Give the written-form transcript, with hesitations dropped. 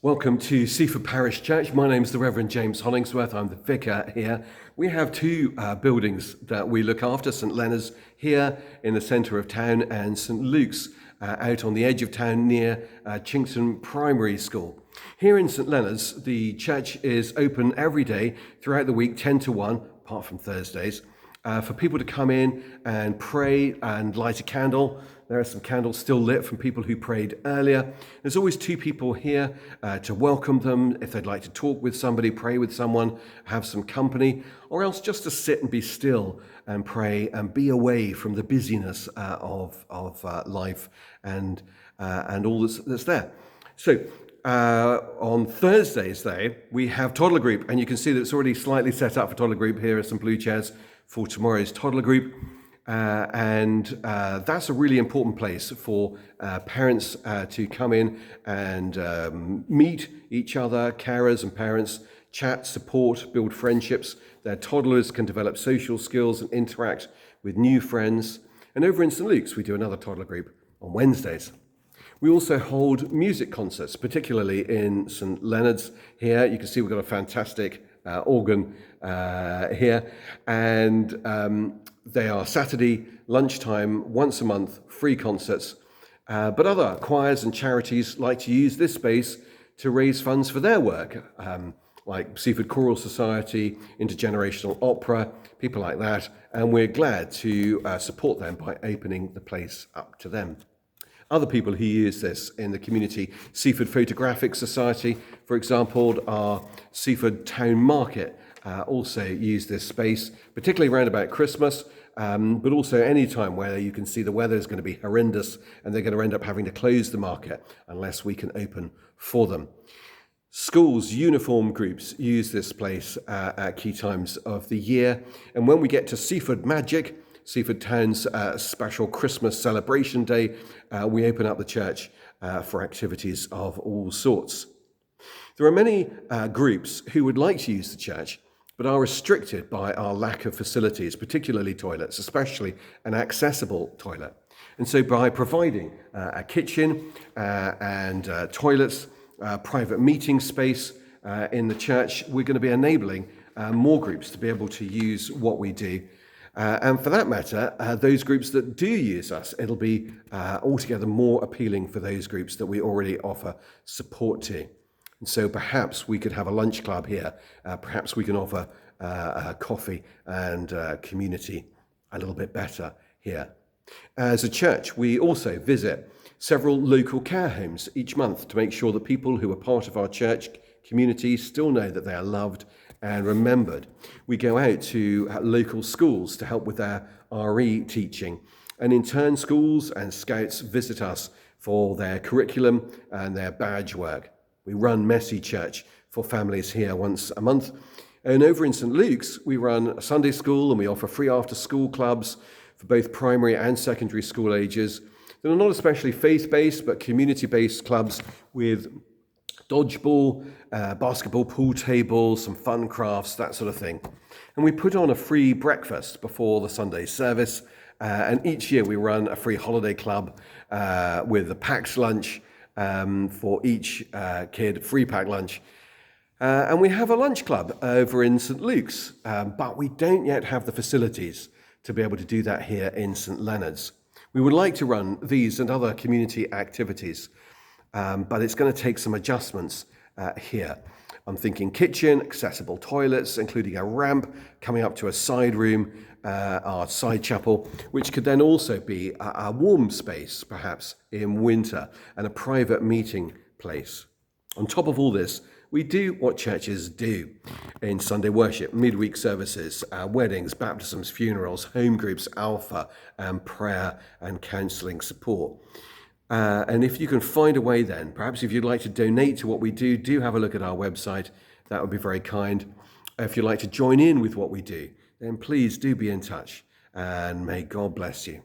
Welcome to Seaford Parish Church. My name's the Reverend James Hollingsworth. I'm the vicar here. We have two buildings that we look after, St Leonard's here in the centre of town and St Luke's out on the edge of town near Chinkton Primary School. Here in St Leonard's, the church is open every day throughout the week, 10 to 1, apart from Thursdays, for people to come in and pray and light a candle. There are some candles still lit from people who prayed earlier. There's always two people here to welcome them if they'd like to talk with somebody, pray with someone, have some company, or else just to sit and be still and pray and be away from the busyness of life and all that's there. So on Thursdays, though, we have toddler group, and you can see that it's already slightly set up for toddler group. Here are some blue chairs for tomorrow's toddler group. And that's a really important place for parents to come in and meet each other, carers and parents, chat, support, build friendships. Their toddlers can develop social skills and interact with new friends. And over in St Luke's, we do another toddler group on Wednesdays. We also hold music concerts, particularly in St Leonard's here. You can see we've got a fantastic organ here, and they are Saturday lunchtime, once a month, free concerts. But other choirs and charities like to use this space to raise funds for their work, like Seaford Choral Society, Intergenerational Opera, people like that. And we're glad to support them by opening the place up to them. Other people who use this in the community, Seaford Photographic Society, for example, our Seaford Town Market also use this space, particularly around about Christmas, but also any time where you can see the weather is going to be horrendous and they're going to end up having to close the market unless we can open for them. Schools, uniform groups use this place at key times of the year. And when we get to Seaford Magic, Seaford Town's special Christmas celebration day, we open up the church for activities of all sorts. There are many groups who would like to use the church, but are restricted by our lack of facilities, particularly toilets, especially an accessible toilet. And so by providing a kitchen and toilets, private meeting space in the church, we're going to be enabling more groups to be able to use what we do. And for that matter, those groups that do use us, it'll be altogether more appealing for those groups that we already offer support to. And so perhaps we could have a lunch club here. Perhaps we can offer coffee and community a little bit better here. As a church, we also visit several local care homes each month to make sure that people who are part of our church community still know that they are loved and remembered. We go out to local schools to help with their RE teaching. And in turn, schools and scouts visit us for their curriculum and their badge work. We run Messy Church for families here once a month. And over in St Luke's, we run a Sunday school and we offer free after-school clubs for both primary and secondary school ages. They're not especially faith-based, but community-based clubs with dodgeball, basketball, pool tables, some fun crafts, that sort of thing. And we put on a free breakfast before the Sunday service. And each year we run a free holiday club with a packed lunch for each kid, free packed lunch. And we have a lunch club over in St Luke's, but we don't yet have the facilities to be able to do that here in St Leonard's. We would like to run these and other community activities, but it's going to take some adjustments here. I'm thinking kitchen, accessible toilets, including a ramp coming up to a side room, our side chapel, which could then also be a warm space, perhaps in winter, and a private meeting place. On top of all this, we do what churches do in Sunday worship, midweek services, weddings, baptisms, funerals, home groups, alpha, and prayer and counselling support. And if you can find a way then, perhaps if you'd like to donate to what we do, do have a look at our website. That would be very kind. If you'd like to join in with what we do, then please do be in touch, and may God bless you.